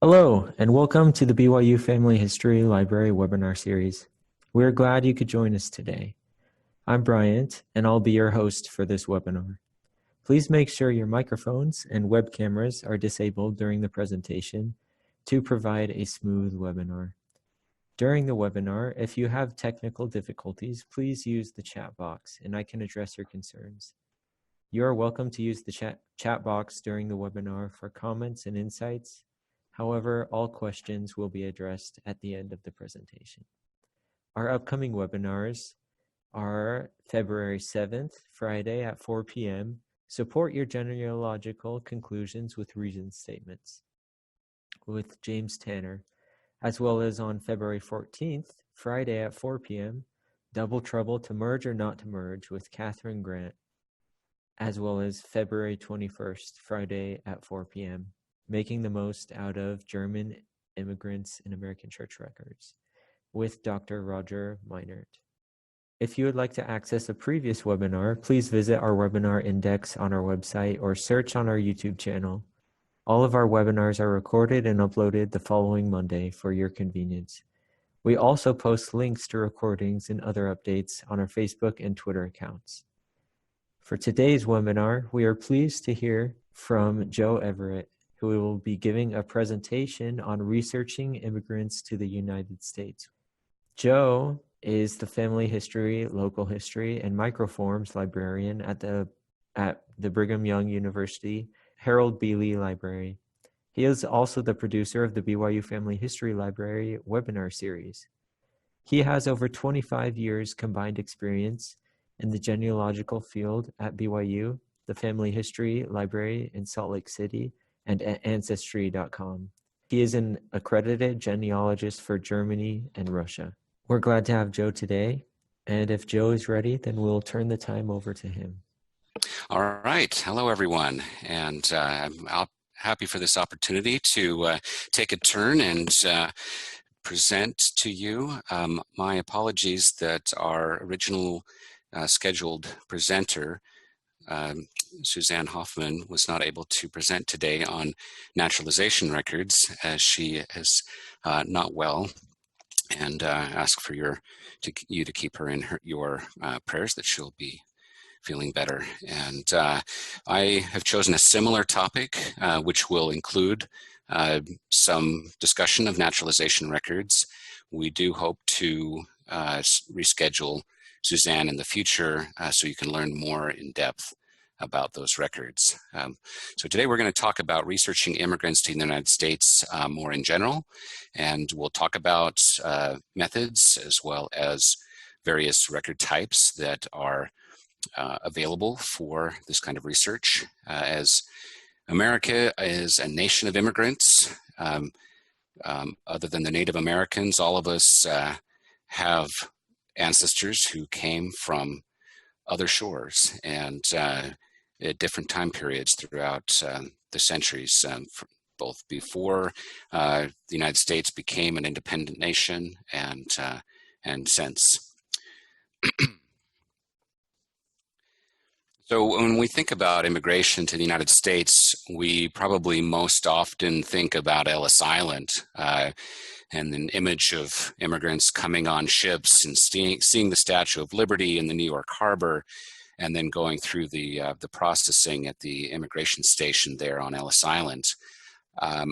Hello, and welcome to the BYU Family History Library webinar series. We're glad you could join us today. I'm Bryant, and I'll be your host for this webinar. Please make sure your microphones and web cameras are disabled during the presentation to provide a smooth webinar. During the webinar, if you have technical difficulties, please use the chat box, and I can address your concerns. You are welcome to use the chat box during the webinar for comments and insights. However, all questions will be addressed at the end of the presentation. Our upcoming webinars are February 7th, Friday at 4 p.m. Support your genealogical conclusions with reason statements with James Tanner, as well as on February 14th, Friday at 4 p.m. Double Trouble to Merge or Not to Merge with Catherine Grant, as well as February 21st, Friday at 4 p.m. Making the Most Out of German Immigrants in American Church Records with Dr. Roger Meinert. If you would like to access a previous webinar, please visit our webinar index on our website or search on our YouTube channel. All of our webinars are recorded and uploaded the following Monday for your convenience. We also post links to recordings and other updates on our Facebook and Twitter accounts. For today's webinar, we are pleased to hear from Joe Everett, who will be giving a presentation on researching immigrants to the United States. Joe is the Family History, Local History, and Microforms Librarian at the Brigham Young University Harold B. Lee Library. He is also the producer of the BYU Family History Library webinar series. He has over 25 years combined experience in the genealogical field at BYU, the Family History Library in Salt Lake City, and Ancestry.com. He is an accredited genealogist for Germany and Russia. We're glad to have Joe today, and if Joe is ready, then we'll turn the time over to him. All right. Hello, everyone, and I'm happy for this opportunity to take a turn and present to you. My apologies that our original scheduled presenter, Suzanne Hoffman, was not able to present today on Naturalization Records as she is not well, and ask for you to keep her in your prayers that she'll be feeling better. And I have chosen a similar topic, which will include some discussion of naturalization records. We do hope to reschedule Suzanne in the future so you can learn more in depth about those records. So today we're going to talk about researching immigrants to the United States more in general, and we'll talk about methods as well as various record types that are available for this kind of research. As America is a nation of immigrants, other than the Native Americans, all of us have ancestors who came from other shores and at different time periods throughout the centuries, both before the United States became an independent nation and since. So when we think about immigration to the United States, we probably most often think about Ellis Island and an image of immigrants coming on ships and seeing the Statue of Liberty in the New York Harbor, and then going through the processing at the immigration station there on Ellis Island.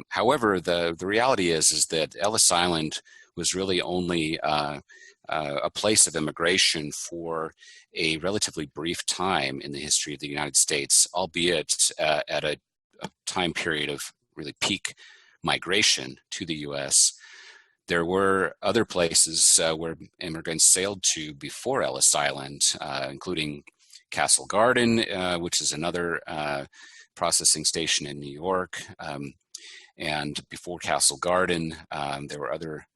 However, the reality is that Ellis Island was really only a place of immigration for a relatively brief time in the history of the United States, albeit at a time period of really peak migration to the U.S. There were other places where immigrants sailed to before Ellis Island, including Castle Garden, which is another processing station in New York. And before Castle Garden, there were other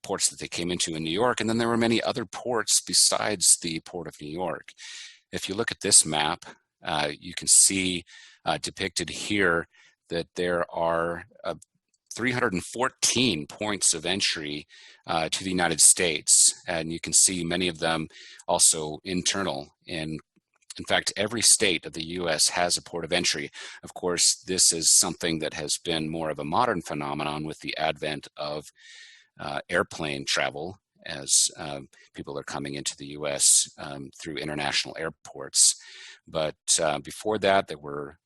ports that they came into in New York, and then there were many other ports besides the Port of New York. If you look at this map, you can see depicted here that there are 314 points of entry to the United States, and you can see many of them also internal in in fact, every state of the U.S. has a port of entry. Of course, this is something that has been more of a modern phenomenon with the advent of airplane travel, as people are coming into the U.S. Through international airports. But before that, there were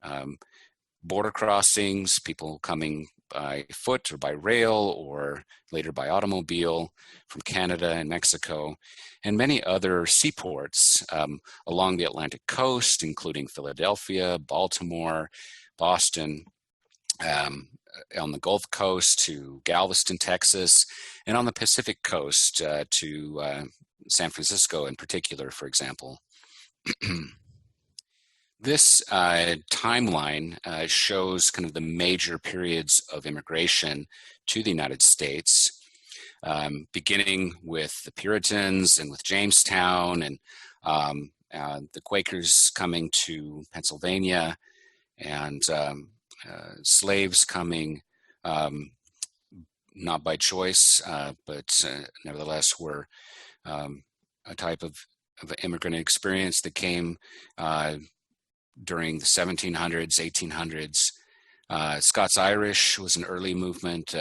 border crossings, people coming by foot or by rail or later by automobile from Canada and Mexico, and many other seaports along the Atlantic coast, including Philadelphia, Baltimore, Boston, on the Gulf Coast to Galveston, Texas, and on the Pacific Coast to San Francisco in particular, for example. This timeline shows kind of the major periods of immigration to the United States, beginning with the Puritans and with Jamestown and the Quakers coming to Pennsylvania, and slaves coming not by choice, but nevertheless were a type of immigrant experience that came during the 1700s, 1800s. Scots-Irish was an early movement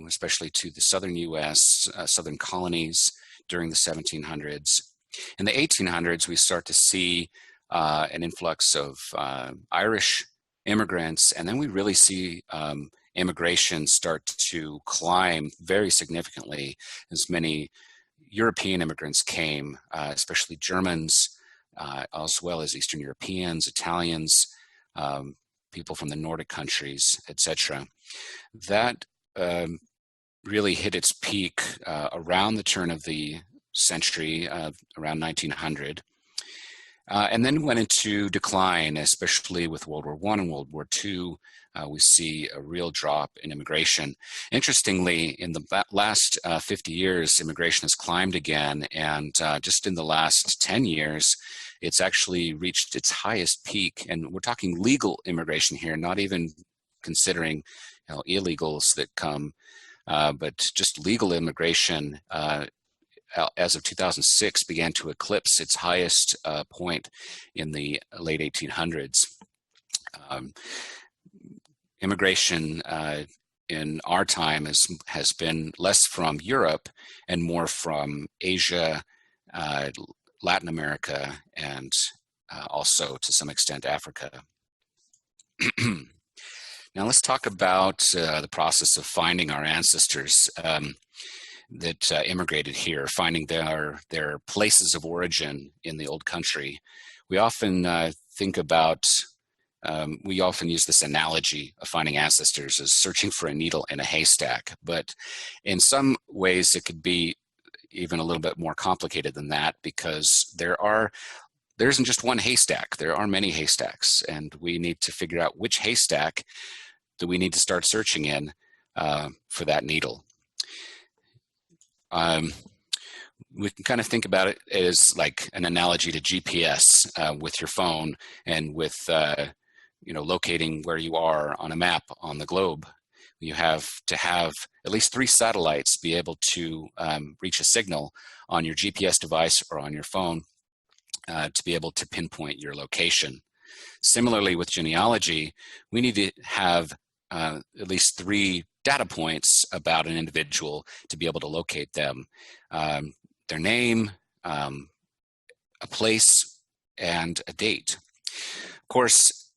especially to the southern U.S., southern colonies during the 1700s. In the 1800s, we start to see an influx of Irish immigrants, and then we really see immigration start to climb very significantly as many European immigrants came, especially Germans, as well as Eastern Europeans, Italians, people from the Nordic countries, etc. That really hit its peak around the turn of the century, around 1900, and then went into decline, especially with World War I and World War II. We see a real drop in immigration. Interestingly, in the last 50 years, immigration has climbed again, and just in the last 10 years, it's actually reached its highest peak. And we're talking legal immigration here, not even considering illegals that come, but just legal immigration as of 2006 began to eclipse its highest point in the late 1800s. Immigration in our time has been less from Europe and more from Asia, Latin America, and also to some extent Africa. Now let's talk about the process of finding our ancestors that immigrated here, finding their places of origin in the old country. We often think about we often use this analogy of finding ancestors as searching for a needle in a haystack, but in some ways it could be even a little bit more complicated than that, because there isn't just one haystack, there are many haystacks, and we need to figure out which haystack do we need to start searching in for that needle. We can kind of think about it as like an analogy to GPS with your phone and with locating where you are on a map on the globe. You have to have at least 3 satellites be able to reach a signal on your GPS device or on your phone to be able to pinpoint your location. Similarly, with genealogy, we need to have at least 3 data points about an individual to be able to locate them. Their name, a place, and a date. Of course,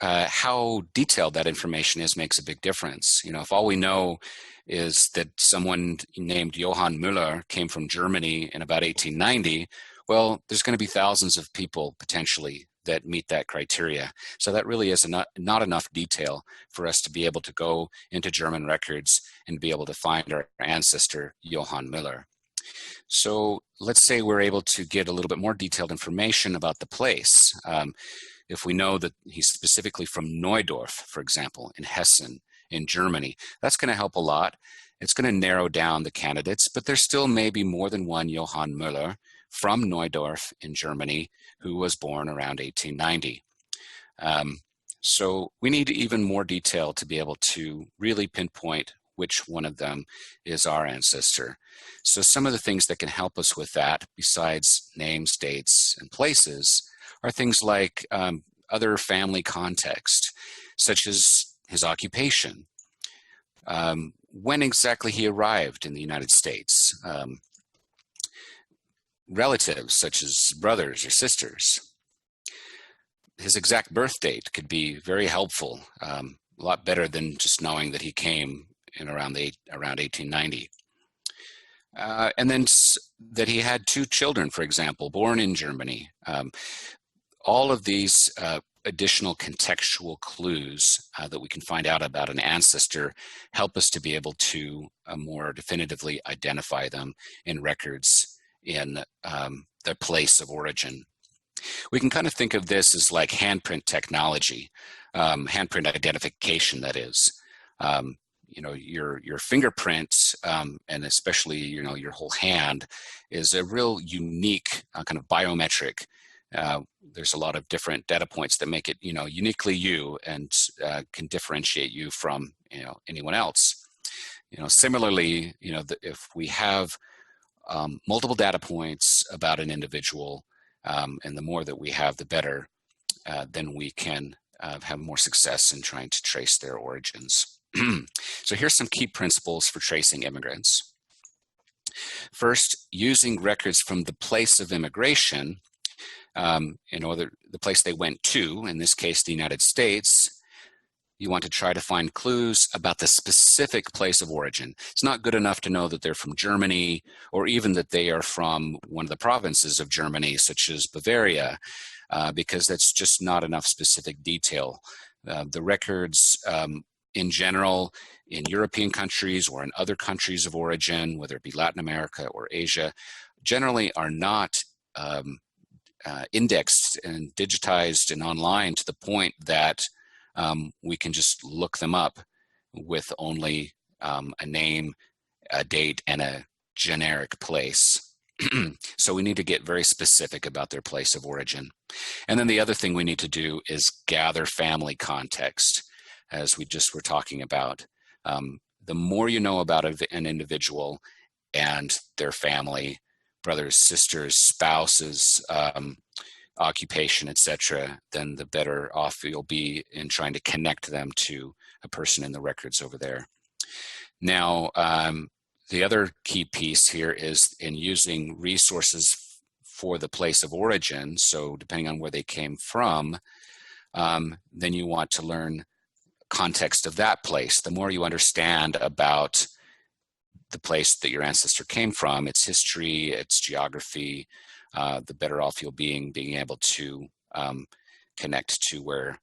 how detailed that information is makes a big difference. If all we know is that someone named Johann Müller came from Germany in about 1890, well, there's going to be thousands of people potentially that meet that criteria. So that really is not enough detail for us to be able to go into German records and be able to find our ancestor, Johann Müller. So let's say we're able to get a little bit more detailed information about the place. If we know that he's specifically from Neudorf, for example, in Hessen, in Germany, that's going to help a lot. It's going to narrow down the candidates, but there still may be more than one Johann Müller from Neudorf in Germany who was born around 1890. So we need even more detail to be able to really pinpoint which one of them is our ancestor. So some of the things that can help us with that, besides names, dates, and places, are things like other family context, such as his occupation, when exactly he arrived in the United States, relatives such as brothers or sisters. His exact birth date could be very helpful, a lot better than just knowing that he came in around 1890. And then that he had 2 children, for example, born in Germany. All of these additional contextual clues that we can find out about an ancestor help us to be able to more definitively identify them in records in their place of origin. We can kind of think of this as like handprint technology, handprint identification, that is. Your fingerprint, and especially, your whole hand, is a real unique kind of biometric. There's a lot of different data points that make it, uniquely you, and can differentiate you from, anyone else. Similarly, if we have multiple data points about an individual, and the more that we have, the better, then we can have more success in trying to trace their origins. So here's some key principles for tracing immigrants. First, using records from the place of immigration, the place they went to, in this case, the United States. You want to try to find clues about the specific place of origin. It's not good enough to know that they're from Germany, or even that they are from one of the provinces of Germany, such as Bavaria, because that's just not enough specific detail. The records in general, in European countries or in other countries of origin, whether it be Latin America or Asia, generally are not indexed and digitized and online to the point that we can just look them up with only a name, a date, and a generic place. So we need to get very specific about their place of origin. And then the other thing we need to do is gather family context, as we just were talking about. The more you know about an individual and their family, brothers, sisters, spouses, occupation, etc., then the better off you'll be in trying to connect them to a person in the records over there. Now, the other key piece here is in using resources for the place of origin. So depending on where they came from, then you want to learn context of that place. The more you understand about the place that your ancestor came from, its history, its geography, the better off you'll be in being able to connect to where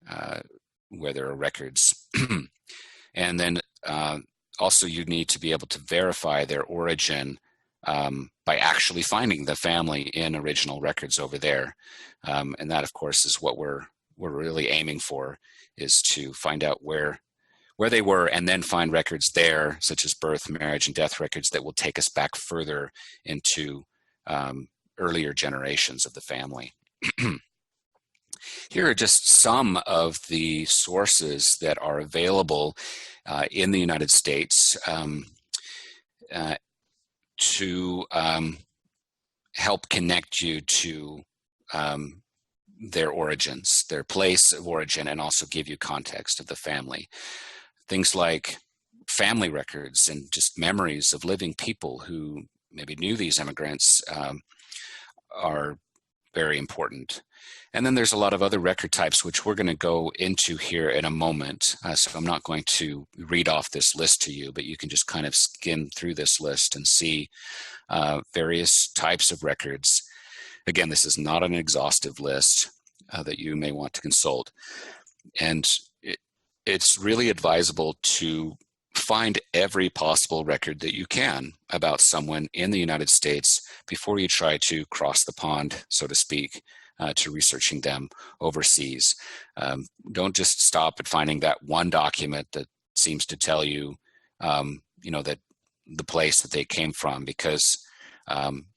there are records. And then also you need to be able to verify their origin by actually finding the family in original records over there. And that, of course, is what we're really aiming for, is to find out where they were, and then find records there, such as birth, marriage, and death records, that will take us back further into earlier generations of the family. Here are just some of the sources that are available in the United States to help connect you to their origins, their place of origin, and also give you context of the family. Things like family records and just memories of living people who maybe knew these immigrants are very important. And then there's a lot of other record types, which we're going to go into here in a moment. So I'm not going to read off this list to you, but you can just kind of skim through this list and see various types of records. Again, this is not an exhaustive list that you may want to consult. And it's really advisable to find every possible record that you can about someone in the United States before you try to cross the pond, so to speak, to researching them overseas. Don't just stop at finding that one document that seems to tell you, that the place that they came from, because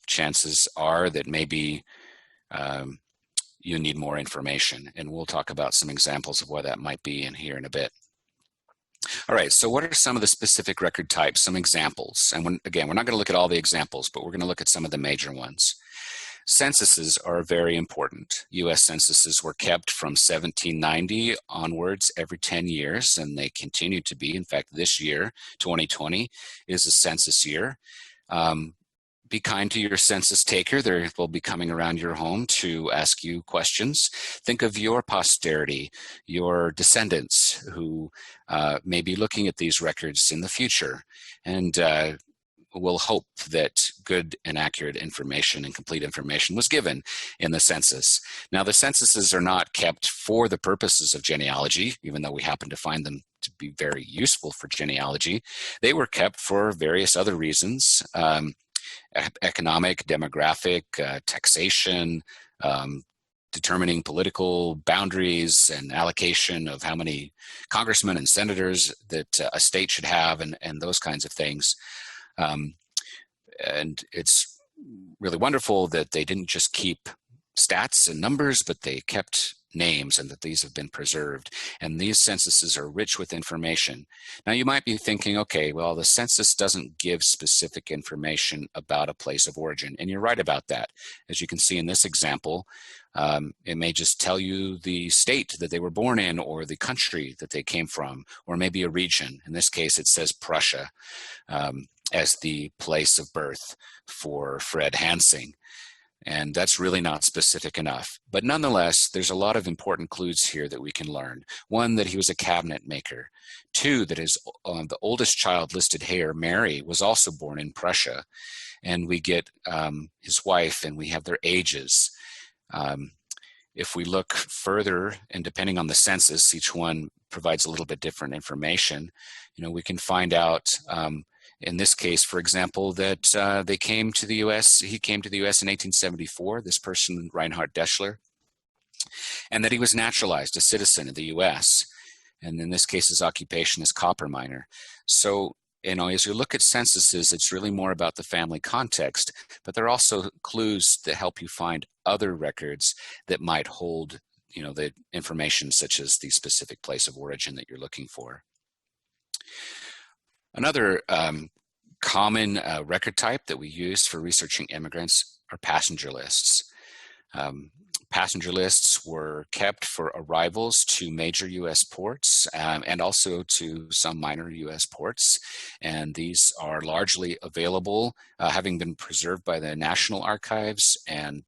chances are that maybe you need more information. And we'll talk about some examples of what that might be in here in a bit. All right, so what are some of the specific record types, some examples? And again, we're not going to look at all the examples, but we're going to look at some of the major ones. Censuses are very important. U.S. censuses were kept from 1790 onwards every 10 years, and they continue to be. In fact, this year, 2020, is a census year. Be kind to your census taker. They will be coming around your home to ask you questions. Think of your posterity, your descendants who may be looking at these records in the future, and we'll hope that good and accurate information and complete information was given in the census. Now, the censuses are not kept for the purposes of genealogy, even though we happen to find them to be very useful for genealogy. They were kept for various other reasons, economic, demographic, taxation, determining political boundaries and allocation of how many congressmen and senators that a state should have, and those kinds of things. And it's really wonderful that they didn't just keep stats and numbers, but they kept names, and that these have been preserved. And these censuses are rich with information. Now you might be thinking, okay, well, the census doesn't give specific information about a place of origin. And you're right about that. As you can see in this example, it may just tell you the state that they were born in, or the country that they came from, or maybe a region. In this case, it says Prussia as the place of birth for Fred Hansing. And that's really not specific enough. But nonetheless, there's a lot of important clues here that we can learn. One, that he was a cabinet maker. Two, that the oldest child listed here, Mary, was also born in Prussia. And we get his wife, and we have their ages. If we look further, and depending on the census, each one provides a little bit different information, we can find out, in this case, for example, that they came to the U.S., he came to the U.S. in 1874, this person, Reinhard Deschler, and that he was naturalized, a citizen of the U.S., and in this case, his occupation is copper miner. So, as you look at censuses, it's really more about the family context, but there are also clues that help you find other records that might hold, the information such as the specific place of origin that you're looking for. Another common record type that we use for researching immigrants are passenger lists. Passenger lists were kept for arrivals to major U.S. ports and also to some minor U.S. ports. And these are largely available, having been preserved by the National Archives and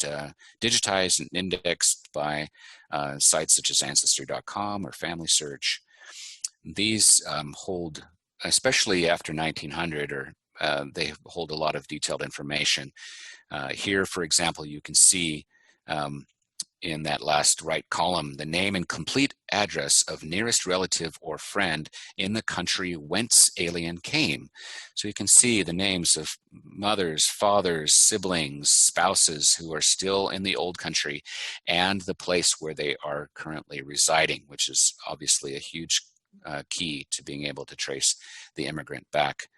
digitized and indexed by sites such as Ancestry.com or Family Search. These hold, especially after 1900, they hold a lot of detailed information. Here, for example, you can see in that last right column, the name and complete address of nearest relative or friend in the country whence alien came. So you can see the names of mothers, fathers, siblings, spouses who are still in the old country, and the place where they are currently residing, which is obviously a huge key to being able to trace the immigrant back.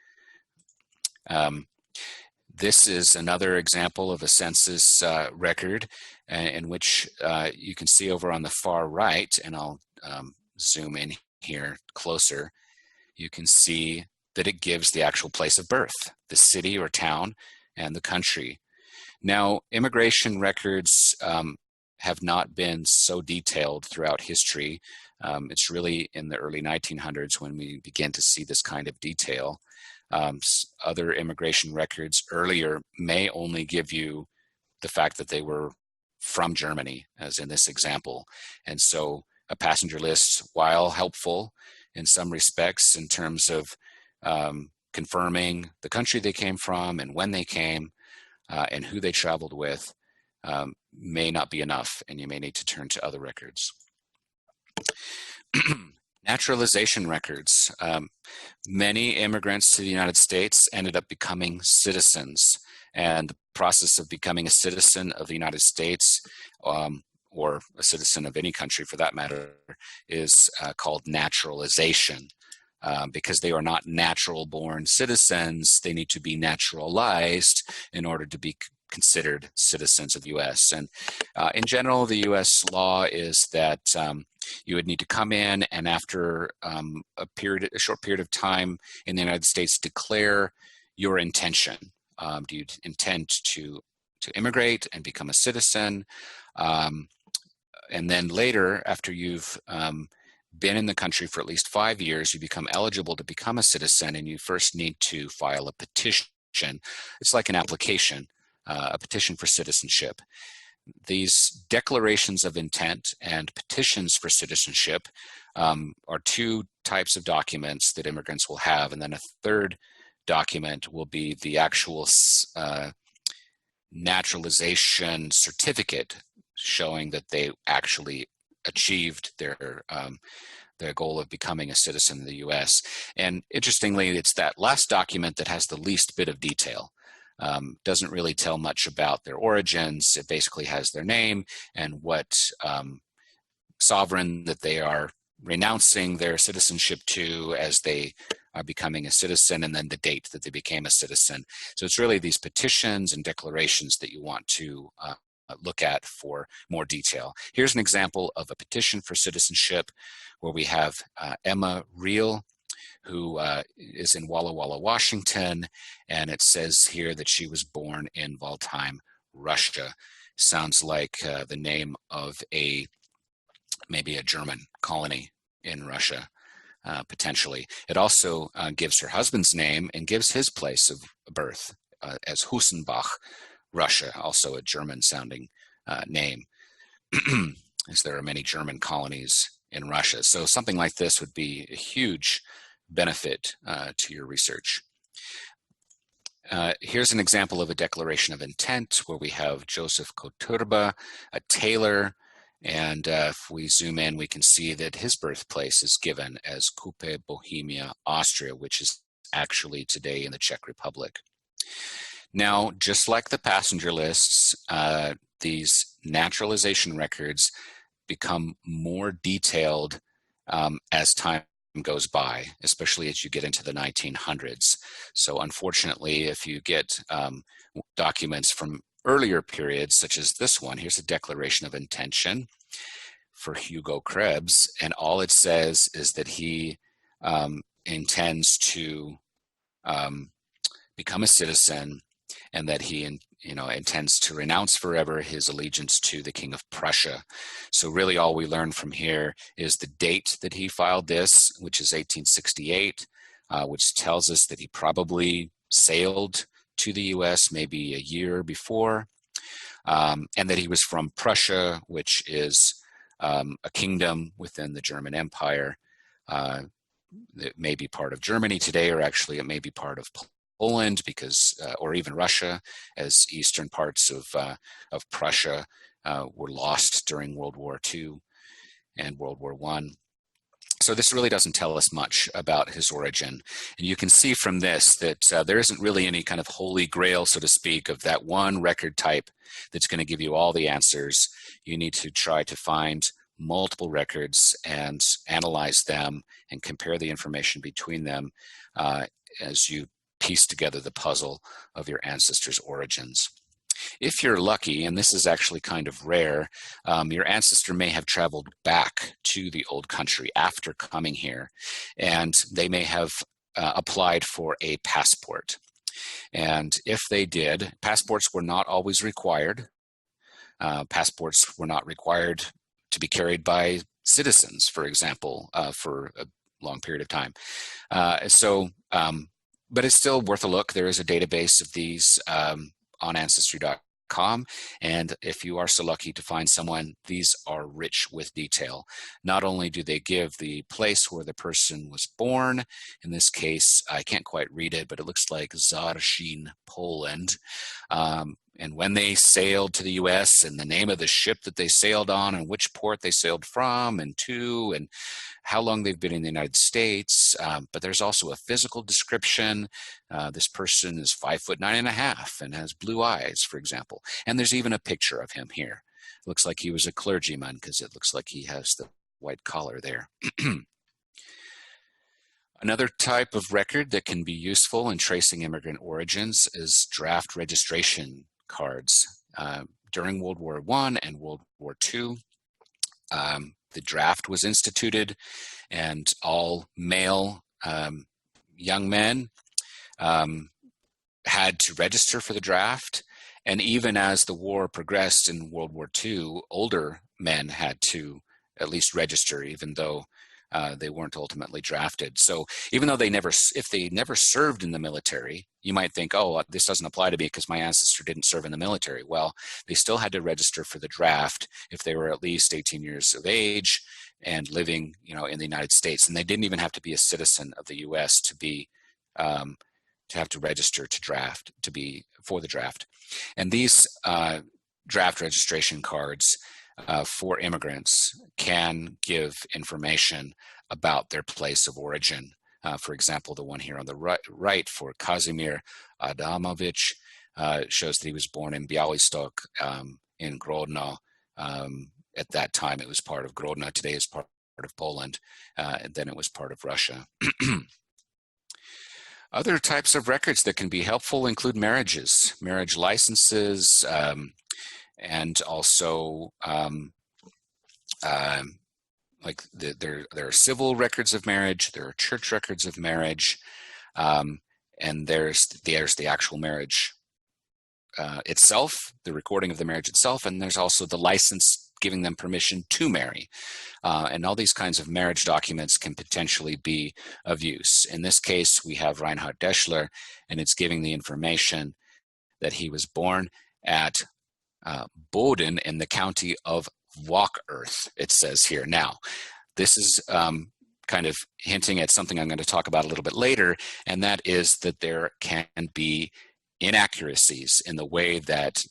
This is another example of a census record in which you can see over on the far right, and I'll zoom in here closer, you can see that it gives the actual place of birth, the city or town, and the country. Now, immigration records have not been so detailed throughout history. It's really in the early 1900s when we begin to see this kind of detail. Other immigration records earlier may only give you the fact that they were from Germany, as in this example. And so a passenger list, while helpful in some respects in terms of confirming the country they came from and when they came and who they traveled with, may not be enough, and you may need to turn to other records. Naturalization records. Many immigrants to the United States ended up becoming citizens, and the process of becoming a citizen of the United States, or a citizen of any country for that matter, is called naturalization. Because they are not natural born citizens, they need to be naturalized in order to be considered citizens of the U.S. And in general, the U.S. law is that you would need to come in and after a short period of time in the United States, declare your intention. Do you intend to to immigrate and become a citizen. And then later, after you've been in the country for at least 5 years, you become eligible to become a citizen, and you first need to file a petition. It's like an application, a petition for citizenship. These declarations of intent and petitions for citizenship are two types of documents that immigrants will have, and then a third document will be the actual naturalization certificate showing that they actually achieved their goal of becoming a citizen in the U.S. And interestingly, it's that last document that has the least bit of detail. Doesn't really tell much about their origins. It basically has their name and what sovereign that they are renouncing their citizenship to as they are becoming a citizen, and then the date that they became a citizen. So it's really these petitions and declarations that you want to look at for more detail. Here's an example of a petition for citizenship where we have Emma Reel, who is in Walla Walla, Washington, and it says here that she was born in Waldheim, Russia. Sounds like the name of maybe a German colony in Russia, potentially. It also gives her husband's name and gives his place of birth as Husenbach, Russia, also a German-sounding name, as there are many German colonies in Russia. So something like this would be a huge benefit to your research. Here's an example of a declaration of intent where we have Joseph Koturba, a tailor, and if we zoom in, we can see that his birthplace is given as Kupe, Bohemia, Austria, which is actually today in the Czech Republic. Now, just like the passenger lists, these naturalization records become more detailed as time goes by, especially as you get into the 1900s. So unfortunately, if you get documents from earlier periods, such as this one, here's a declaration of intention for Hugo Krebs, and all it says is that he intends to become a citizen, and that he intends to renounce forever his allegiance to the King of Prussia. So really all we learn from here is the date that he filed this, which is 1868, which tells us that he probably sailed to the US maybe a year before, and that he was from Prussia, which is a kingdom within the German Empire. It may be part of Germany today, or actually it may be part of Poland, because, or even Russia, as eastern parts of Prussia were lost during World War II and World War I. So this really doesn't tell us much about his origin. And you can see from this that there isn't really any kind of holy grail, so to speak, of that one record type that's going to give you all the answers. You need to try to find multiple records and analyze them and compare the information between them as you piece together the puzzle of your ancestors' origins. If you're lucky, and this is actually kind of rare, your ancestor may have traveled back to the old country after coming here, and they may have applied for a passport. And if they did, passports were not always required. Passports were not required to be carried by citizens, for example, for a long period of time. But it's still worth a look. There is a database of these on Ancestry.com, and if you are so lucky to find someone, these are rich with detail. Not only do they give the place where the person was born, in this case, I can't quite read it, but it looks like Zarzin, Poland, and when they sailed to the US, and the name of the ship that they sailed on, and which port they sailed from and to, and how long they've been in the United States. But there's also a physical description. This person is 5'9.5" and has blue eyes, for example. And there's even a picture of him here. It looks like he was a clergyman, because it looks like he has the white collar there. Another type of record that can be useful in tracing immigrant origins is draft registration cards. During World War I and World War II, the draft was instituted, and all male young men had to register for the draft, And even as the war progressed in World War II, older men had to at least register, even though they weren't ultimately drafted. So even though if they never served in the military, you might think, oh, this doesn't apply to me because my ancestor didn't serve in the military. Well, they still had to register for the draft if they were at least 18 years of age and living, in the United States. And they didn't even have to be a citizen of the U.S. to be to have to register for the draft. And these draft registration cards for immigrants can give information about their place of origin. For example, the one here on the right for Kazimir Adamovich shows that he was born in Białystok in Grodno. At that time, it was part of Grodno. Today is part of Poland, and then it was part of Russia. Other types of records that can be helpful include marriages, marriage licenses, and also there are civil records of marriage, there are church records of marriage, and there's the actual marriage itself, the recording of the marriage itself, and there's also the license giving them permission to marry. And all these kinds of marriage documents can potentially be of use. In this case, we have Reinhard Deschler, and it's giving the information that he was born at Boden in the county of Walkerth, it says here. Now, this is kind of hinting at something I'm going to talk about a little bit later, and that is that there can be inaccuracies in the way that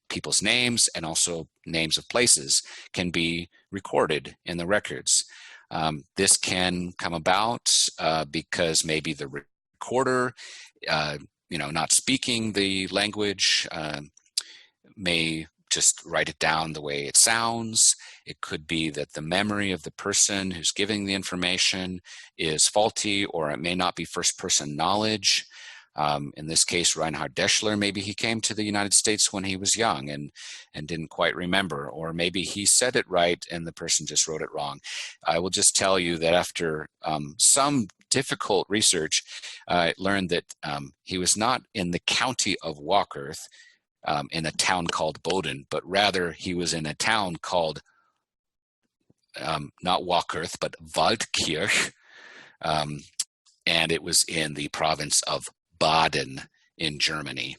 people's names and also names of places can be recorded in the records. This can come about because maybe the recorder, not speaking the language, may just write it down the way it sounds. It could be that the memory of the person who's giving the information is faulty, or it may not be first-person knowledge. In this case, Reinhard Deschler, maybe he came to the United States when he was young and didn't quite remember, or maybe he said it right and the person just wrote it wrong. I will just tell you that after some difficult research, I learned that he was not in the county of Walkerth, in a town called Boden, but rather he was in a town called, not Walkerth, but Waldkirch, and it was in the province of Baden in Germany.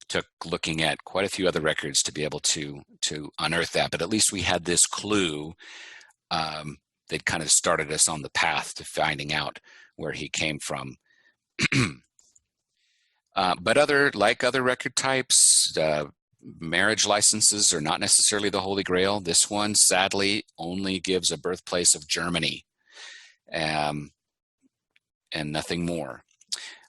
Took looking at quite a few other records to be able to unearth that, but at least we had this clue that kind of started us on the path to finding out where he came from. But other record types, marriage licenses are not necessarily the Holy Grail. This one, sadly, only gives a birthplace of Germany, and nothing more.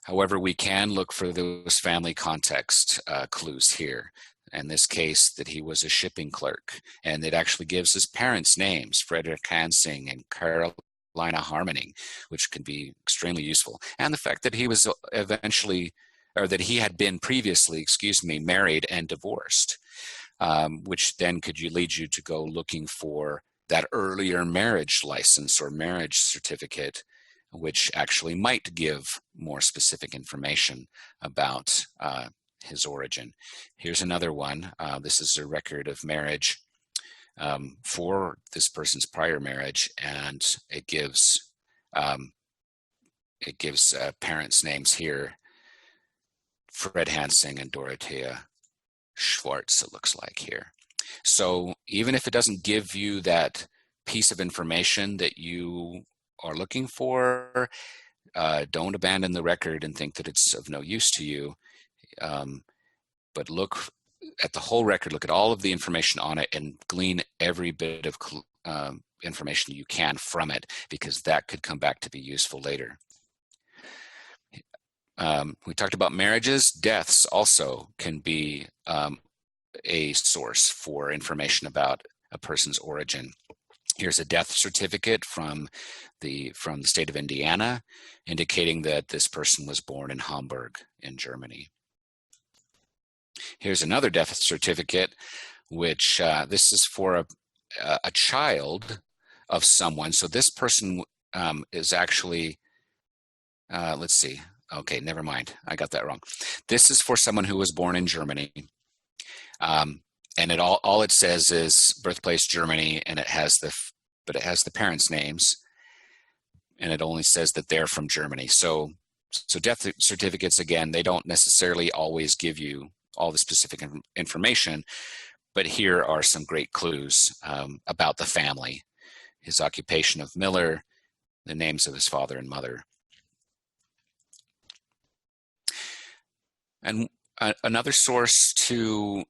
However, we can look for those family context clues here. In this case, that he was a shipping clerk, and it actually gives his parents' names, Frederick Hansing and Carolina Harmoning, which can be extremely useful. And the fact that he was that he had been previously, married and divorced, which then could lead you to go looking for that earlier marriage license or marriage certificate, which actually might give more specific information about his origin. Here's another one. This is a record of marriage for this person's prior marriage, and it gives parents' names here: Fred Hansing and Dorothea Schwartz, it looks like here. So even if it doesn't give you that piece of information that you are looking for, don't abandon the record and think that it's of no use to you. But look at the whole record, look at all of the information on it, and glean every bit of information you can from it, because that could come back to be useful later. We talked about marriages. Deaths also can be a source for information about a person's origin. Here's a death certificate from the state of Indiana, indicating that this person was born in Hamburg in Germany. Here's another death certificate, which this is for a child of someone. So this person is actually, let's see, Okay, never mind. I got that wrong. This is for someone who was born in Germany. And all it says is birthplace Germany, and it has the parents' names, and it only says that they're from Germany. So death certificates, again, they don't necessarily always give you all the specific information, but here are some great clues about the family: his occupation of miller, the names of his father and mother. And another source to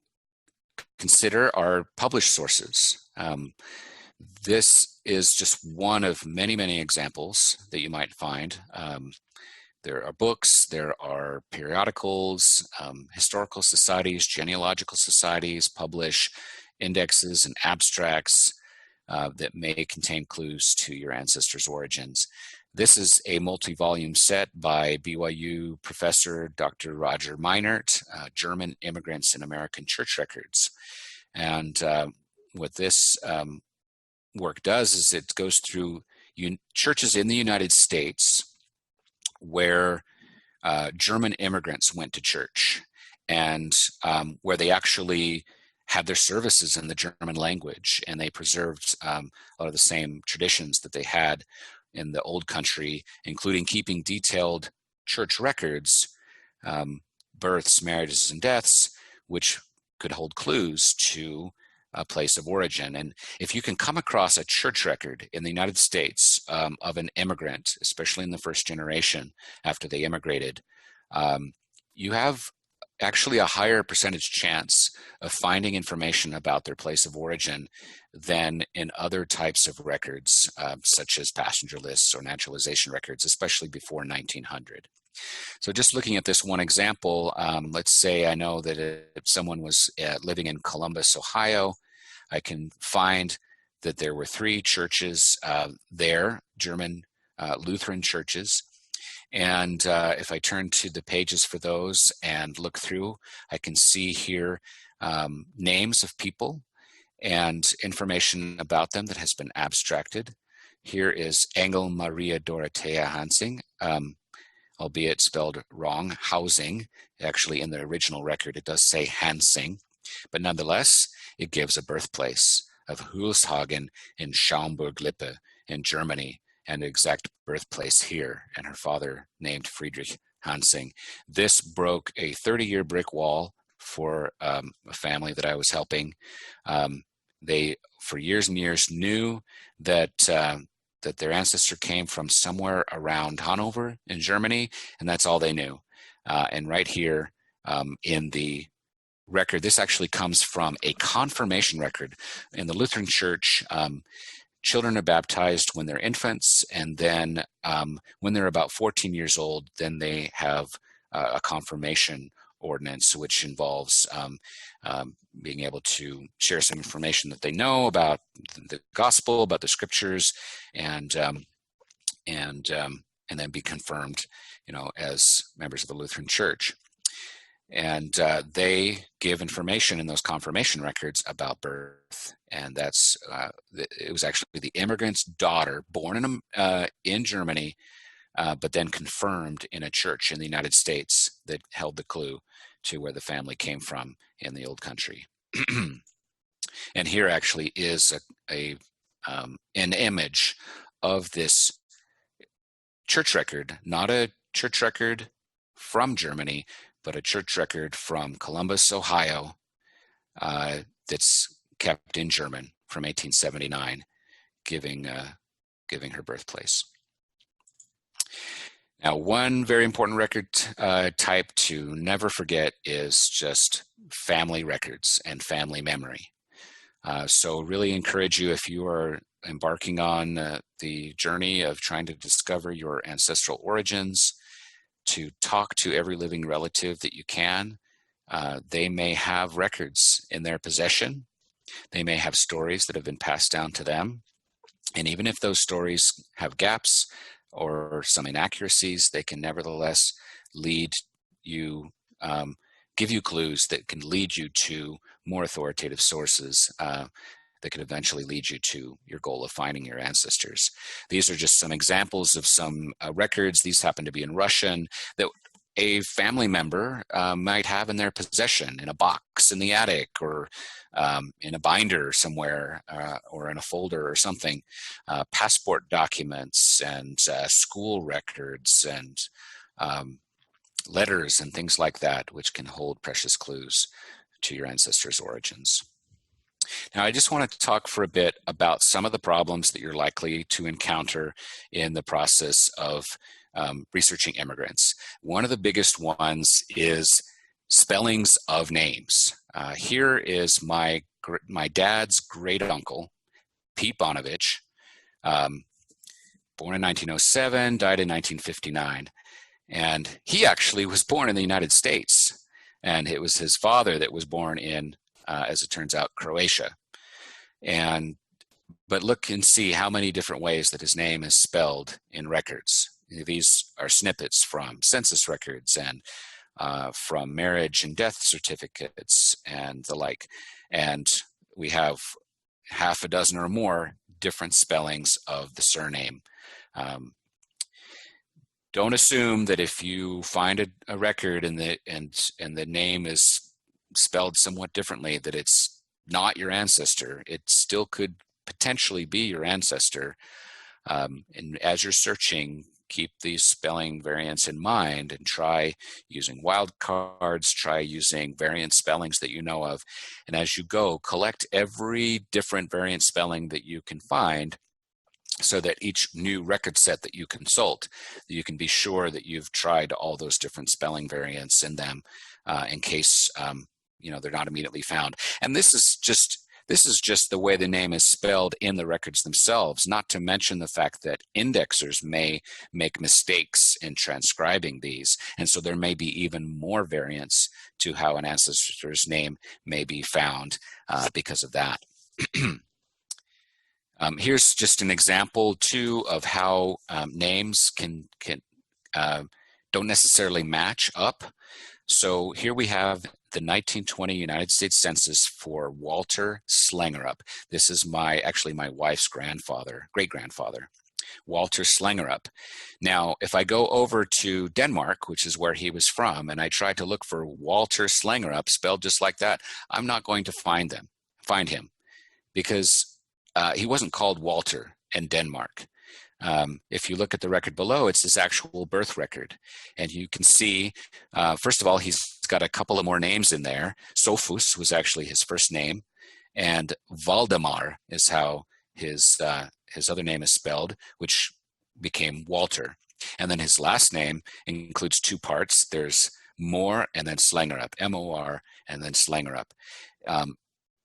consider are published sources. This is just one of many, many examples that you might find. There are books, there are periodicals, historical societies, genealogical societies publish indexes and abstracts that may contain clues to your ancestors' origins. This is a multi-volume set by BYU professor Dr. Roger Meinert, German Immigrants in American Church Records. And what this work does is it goes through churches in the United States where German immigrants went to church, and where they actually had their services in the German language, and they preserved a lot of the same traditions that they had in the old country, including keeping detailed church records, births, marriages, and deaths, which could hold clues to a place of origin. And if you can come across a church record in the United States of an immigrant, especially in the first generation after they immigrated, you have actually a higher percentage chance of finding information about their place of origin than in other types of records, such as passenger lists or naturalization records, especially before 1900. So just looking at this one example, let's say I know that if someone was living in Columbus, Ohio, I can find that there were 3 churches there, German Lutheran churches. And if I turn to the pages for those and look through, I can see here names of people and information about them that has been abstracted. Here is Engel Maria Dorothea Hansing, albeit spelled wrong, Housing. Actually, in the original record, it does say Hansing, but nonetheless, it gives a birthplace of Hulshagen in Schaumburg-Lippe in Germany, and the exact birthplace here, and her father named Friedrich Hansing. This broke a 30-year brick wall for a family that I was helping. They, for years and years, knew that that their ancestor came from somewhere around Hanover in Germany, and that's all they knew. And right here in the record, this actually comes from a confirmation record. In the Lutheran Church, children are baptized when they're infants, and then when they're about 14 years old, then they have a confirmation ordinance, which involves being able to share some information that they know about the gospel, about the scriptures, and then be confirmed, as members of the Lutheran Church. And they give information in those confirmation records about birth, and that's it was actually the immigrant's daughter, born in Germany, but then confirmed in a church in the United States, that held the clue to where the family came from in the old country. And here actually is an image of this church record, not a church record from Germany, but a church record from Columbus, Ohio, that's kept in German from 1879, giving her birthplace. Now, one very important record type to never forget is just family records and family memory. So really encourage you, if you are embarking on the journey of trying to discover your ancestral origins, to talk to every living relative that you can. They may have records in their possession. They may have stories that have been passed down to them. And even if those stories have gaps or some inaccuracies, they can nevertheless lead you, give you clues that can lead you to more authoritative sources that could eventually lead you to your goal of finding your ancestors. These are just some examples of some records. These happen to be in Russian that a family member might have in their possession, in a box in the attic, or in a binder somewhere, or in a folder or something. Passport documents and school records and letters and things like that, which can hold precious clues to your ancestors' origins. Now, I just want to talk for a bit about some of the problems that you're likely to encounter in the process of researching immigrants. One of the biggest ones is spellings of names. Here is my dad's great uncle, Pete Bonovich, born in 1907, died in 1959. And he actually was born in the United States. And it was his father that was born in, as it turns out, Croatia. But look and see how many different ways that his name is spelled in records. These are snippets from census records and from marriage and death certificates and the like. And we have half a dozen or more different spellings of the surname. Don't assume that if you find a record and the name is spelled somewhat differently that it's not your ancestor. It still could potentially be your ancestor. And as you're searching, keep these spelling variants in mind and try using wildcards, try using variant spellings that you know of. And as you go, collect every different variant spelling that you can find, so that each new record set that you consult, you can be sure that you've tried all those different spelling variants in them, in case they're not immediately found. And this is just the way the name is spelled in the records themselves, not to mention the fact that indexers may make mistakes in transcribing these. And so there may be even more variants to how an ancestor's name may be found because of that. Here's just an example too of how names can don't necessarily match up. So here we have the 1920 United States Census for Walter Slengerup. This is actually my wife's great-grandfather, Walter Slengerup. Now, if I go over to Denmark, which is where he was from, and I try to look for Walter Slengerup spelled just like that, I'm not going to find him, because he wasn't called Walter in Denmark. If you look at the record below, it's his actual birth record. And you can see, first of all, he's got a couple of more names in there. Sophus was actually his first name. And Valdemar is how his other name is spelled, which became Walter. And then his last name includes two parts. There's Mor and then Slengerup, M-O-R and then Slengerup.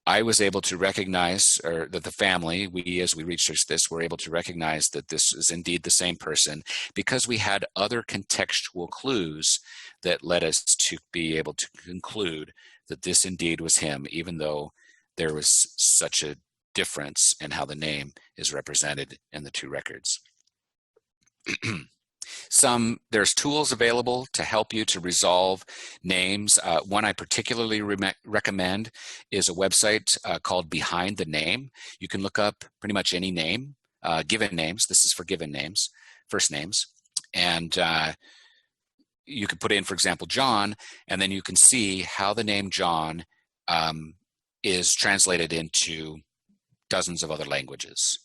I was able to recognize, or that the family, as we researched this, were able to recognize that this is indeed the same person, because we had other contextual clues that led us to be able to conclude that this indeed was him, even though there was such a difference in how the name is represented in the two records. There's tools available to help you to resolve names. One I particularly recommend is a website called Behind the Name. You can look up pretty much any name, given names. This is for given names, first names. And you can put in, for example, John, and then you can see how the name John is translated into dozens of other languages.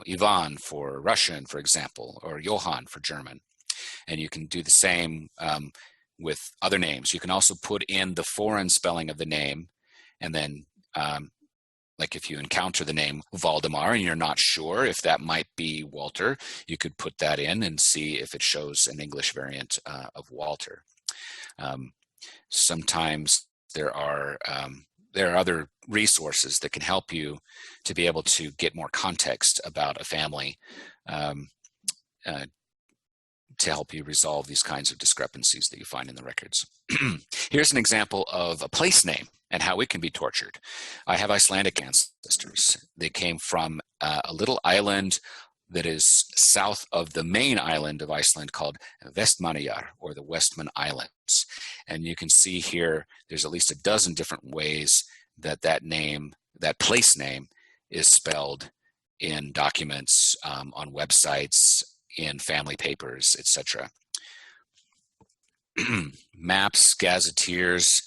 Ivan for Russian, for example, or Johann for German. And you can do the same with other names. You can also put in the foreign spelling of the name, and then like if you encounter the name Valdemar and you're not sure if that might be Walter, you could put that in and see if it shows an English variant of Walter. Sometimes there are other resources that can help you to be able to get more context about a family, to help you resolve these kinds of discrepancies that you find in the records. Here's an example of a place name and how it can be tortured. I have Icelandic ancestors. They came from a little island that is south of the main island of Iceland called Vestmannaeyjar, or the Westman Islands. And you can see here, there's at least a dozen different ways that place name is spelled in documents, on websites, in family papers, etc. Maps, gazetteers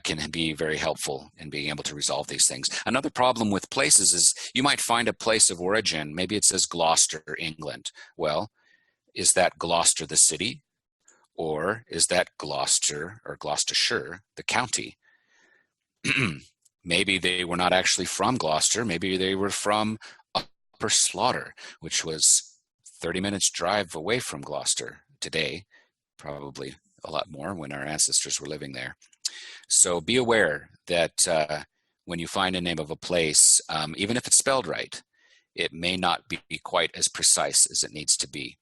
can be very helpful in being able to resolve these things. Another problem with places is you might find a place of origin. Maybe it says Gloucester, England. Well, is that Gloucester the city? Or is that Gloucester or Gloucestershire, the county? Maybe they were not actually from Gloucester. Maybe they were from Upper Slaughter, which was 30 minutes drive away from Gloucester today, probably a lot more when our ancestors were living there. So be aware that when you find a name of a place, even if it's spelled right, it may not be quite as precise as it needs to be.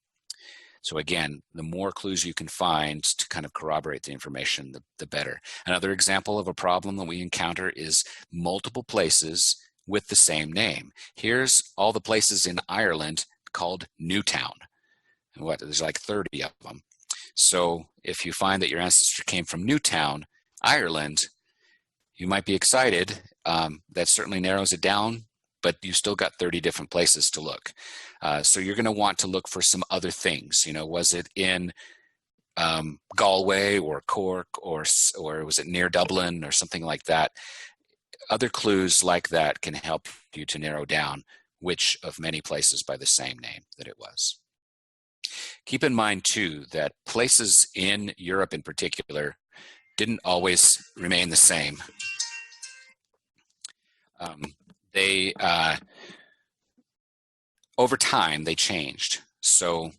So again, the more clues you can find to kind of corroborate the information, the better. Another example of a problem that we encounter is multiple places with the same name. Here's all the places in Ireland called Newtown. And there's like 30 of them. So if you find that your ancestor came from Newtown, Ireland, you might be excited. That certainly narrows it down, but you still got 30 different places to look. So you're going to want to look for some other things. You know, was it in Galway or Cork, or was it near Dublin or something like that? Other clues like that can help you to narrow down which of many places by the same name that it was. Keep in mind too that places in Europe in particular didn't always remain the same. Over time, they changed. So,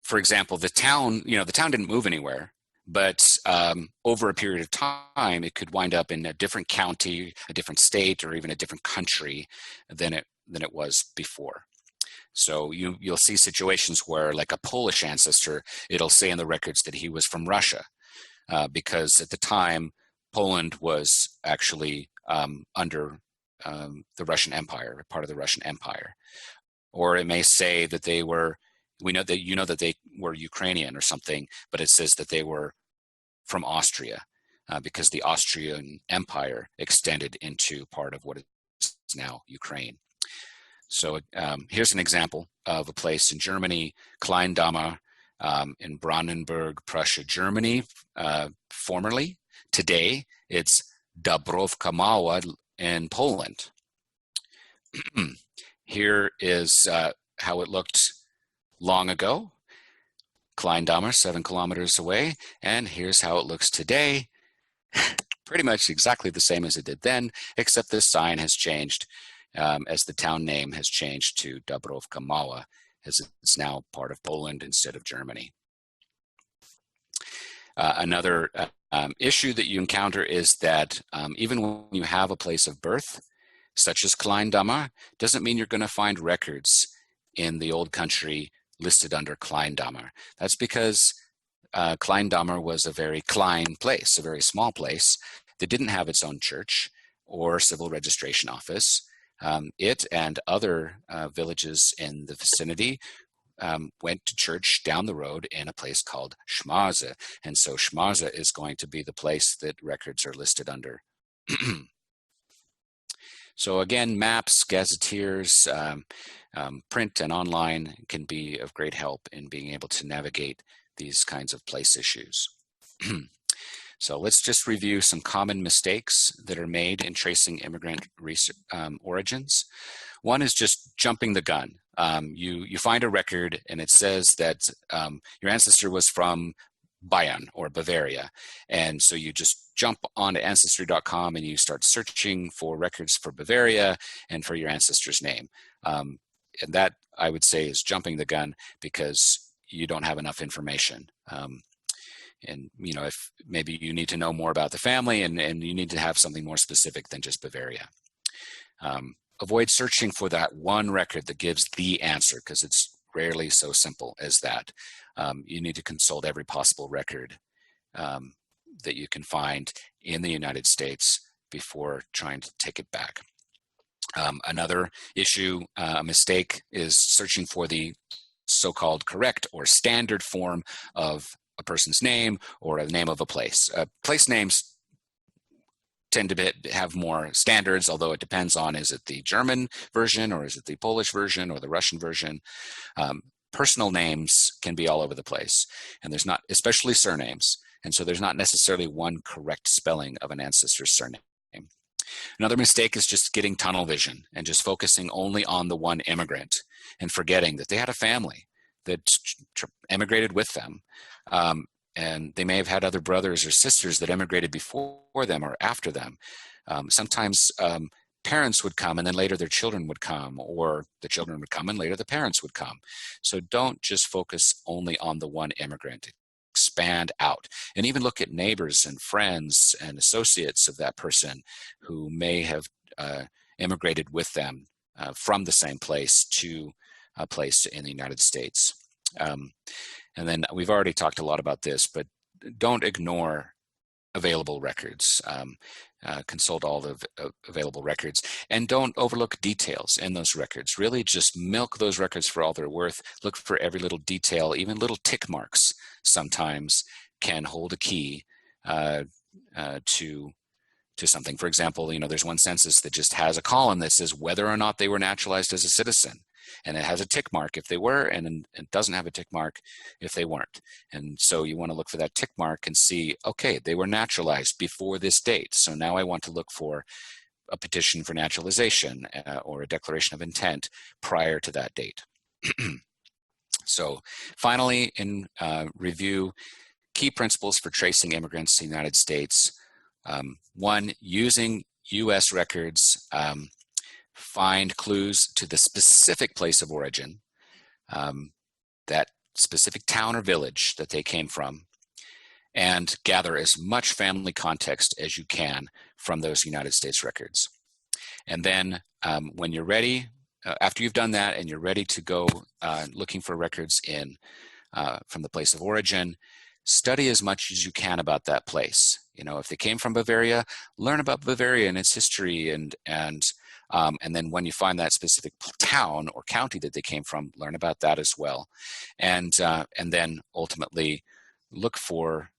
for example, the town didn't move anywhere, but over a period of time, it could wind up in a different county, a different state, or even a different country than it was before. So you'll see situations where, like a Polish ancestor, it'll say in the records that he was from Russia, because at the time, Poland was actually under the Russian Empire, part of the Russian Empire. Or it may say that they were Ukrainian or something, but it says that they were from Austria, because the Austrian Empire extended into part of what is now Ukraine. So here's an example of a place in Germany, Kleindammer, in Brandenburg, Prussia, Germany, formerly. Today, it's Dąbrówka Mała in Poland. Here is how it looked long ago. Kleindammer, 7 kilometers away. And here's how it looks today. Pretty much exactly the same as it did then, except this sign has changed, as the town name has changed to Dąbrówka Mała, as it's now part of Poland instead of Germany. Another issue that you encounter is that even when you have a place of birth, such as Kleindammer, doesn't mean you're going to find records in the old country listed under Kleindammer. That's because Kleindammer was a very klein place, a very small place that didn't have its own church or civil registration office. It and other villages in the vicinity went to church down the road in a place called Schmarze. And so Schmarze is going to be the place that records are listed under. So again, maps, gazetteers, print and online can be of great help in being able to navigate these kinds of place issues. So let's just review some common mistakes that are made in tracing immigrant origins. One is just jumping the gun. You find a record and it says that your ancestor was from Bayern or Bavaria. And so you just jump onto Ancestry.com and you start searching for records for Bavaria and for your ancestor's name. And that, I would say, is jumping the gun because you don't have enough information. And you know, if maybe you need to know more about the family and you need to have something more specific than just Bavaria. Avoid searching for that one record that gives the answer, because it's rarely so simple as that. You need to consult every possible record that you can find in the United States before trying to take it back. Another issue, a mistake, is searching for the so-called correct or standard form of a person's name or a name of a place. Place names tend to have more standards, although it depends on, is it the German version or is it the Polish version or the Russian version? personal names can be all over the place, and there's not, especially surnames. And so there's not necessarily one correct spelling of an ancestor's surname. Another mistake is just getting tunnel vision and just focusing only on the one immigrant and forgetting that they had a family that emigrated with them. And they may have had other brothers or sisters that emigrated before them or after them. Sometimes parents would come and then later their children would come, or the children would come and later the parents would come. So don't just focus only on the one immigrant. Expand out and even look at neighbors and friends and associates of that person who may have immigrated with them from the same place to a place in the United States. And then we've already talked a lot about this, but don't ignore available records. Consult all the available records, and don't overlook details in those records. Really just milk those records for all they're worth. Look for every little detail. Even little tick marks sometimes can hold a key to something. For example, there's one census that just has a column that says whether or not they were naturalized as a citizen. And it has a tick mark if they were, and it doesn't have a tick mark if they weren't. And so you want to look for that tick mark and see, okay, they were naturalized before this date. So now I want to look for a petition for naturalization or a declaration of intent prior to that date. So finally, in review, key principles for tracing immigrants to the United States. One, using U.S. records, find clues to the specific place of origin, that specific town or village that they came from, and gather as much family context as you can from those United States records. And then when you're ready, after you've done that and you're ready to go looking for records from the place of origin, study as much as you can about that place. If they came from Bavaria, learn about Bavaria and its history, and then when you find that specific town or county that they came from, learn about that as well. And then ultimately look for,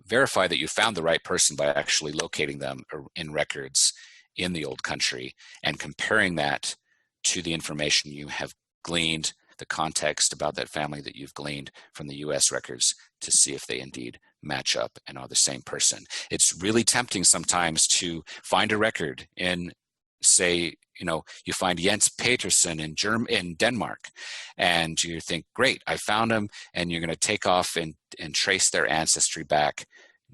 verify that you found the right person by actually locating them in records in the old country and comparing that to the information you have gleaned, the context about that family that you've gleaned from the U.S. records, to see if they indeed match up and are the same person. It's really tempting sometimes to find a record in, say, you find Jens Petersen in Denmark, and you think, great, I found him, and you're going to take off and trace their ancestry back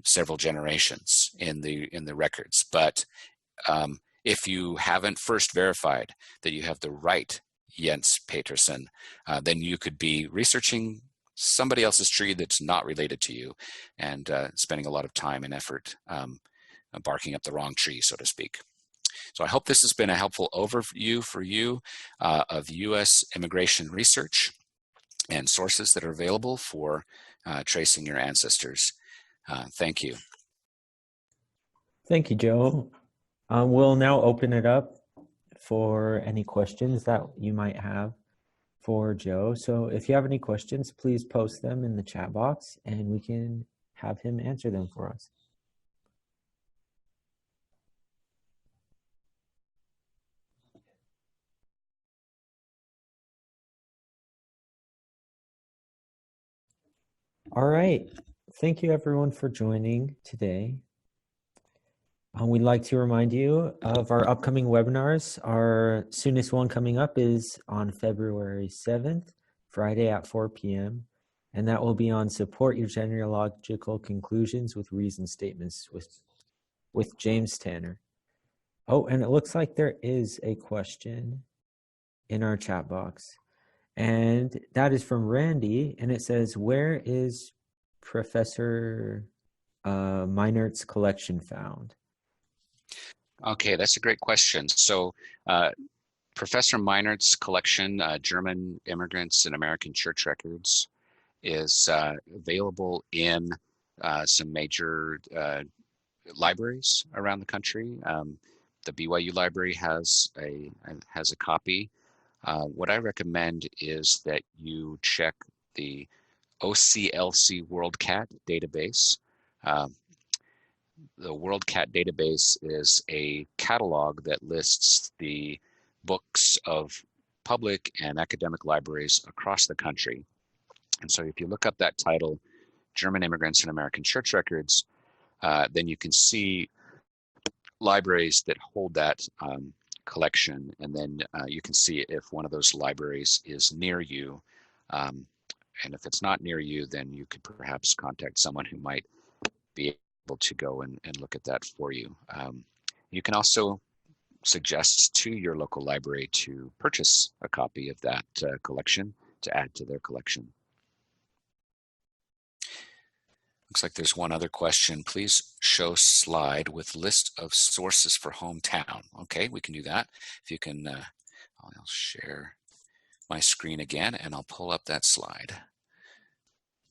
several generations in the records. But if you haven't first verified that you have the right Jens Petersen, then you could be researching somebody else's tree that's not related to you, and spending a lot of time and effort barking up the wrong tree, so to speak. So I hope this has been a helpful overview for you of U.S. immigration research and sources that are available for tracing your ancestors. Thank you. Thank you, Joe. We'll now open it up for any questions that you might have for Joe. So if you have any questions, please post them in the chat box and we can have him answer them for us. All right. Thank you everyone for joining today. We'd like to remind you of our upcoming webinars. Our soonest one coming up is on February 7th, Friday at 4 p.m. And that will be on Support Your Genealogical Conclusions with Reason Statements with James Tanner. Oh, and it looks like there is a question in our chat box. And that is from Randy, and it says, where is Professor Meinert's collection found? Okay, that's a great question. So Professor Meinert's collection, German Immigrants and American Church Records, is available in some major libraries around the country. The BYU library has a copy. What I recommend is that you check the OCLC WorldCat database. The WorldCat database is a catalog that lists the books of public and academic libraries across the country. And so if you look up that title, German Immigrants and American Church Records, then you can see libraries that hold that collection, and then you can see if one of those libraries is near you. And if it's not near you, then you could perhaps contact someone who might be able to go and look at that for you. You can also suggest to your local library to purchase a copy of that collection to add to their collection. Looks like there's one other question. Please show slide with list of sources for hometown. Okay, we can do that. If you can, I'll share my screen again and I'll pull up that slide.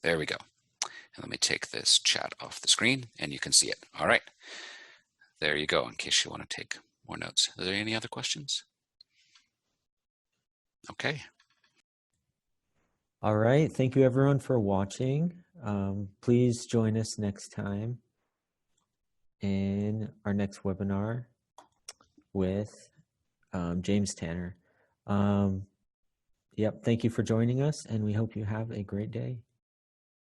There we go. And let me take this chat off the screen and you can see it. All right, there you go in case you want to take more notes. Are there any other questions? Okay. All right, thank you everyone for watching. Please join us next time in our next webinar with James Tanner. Yep, thank you for joining us and we hope you have a great day.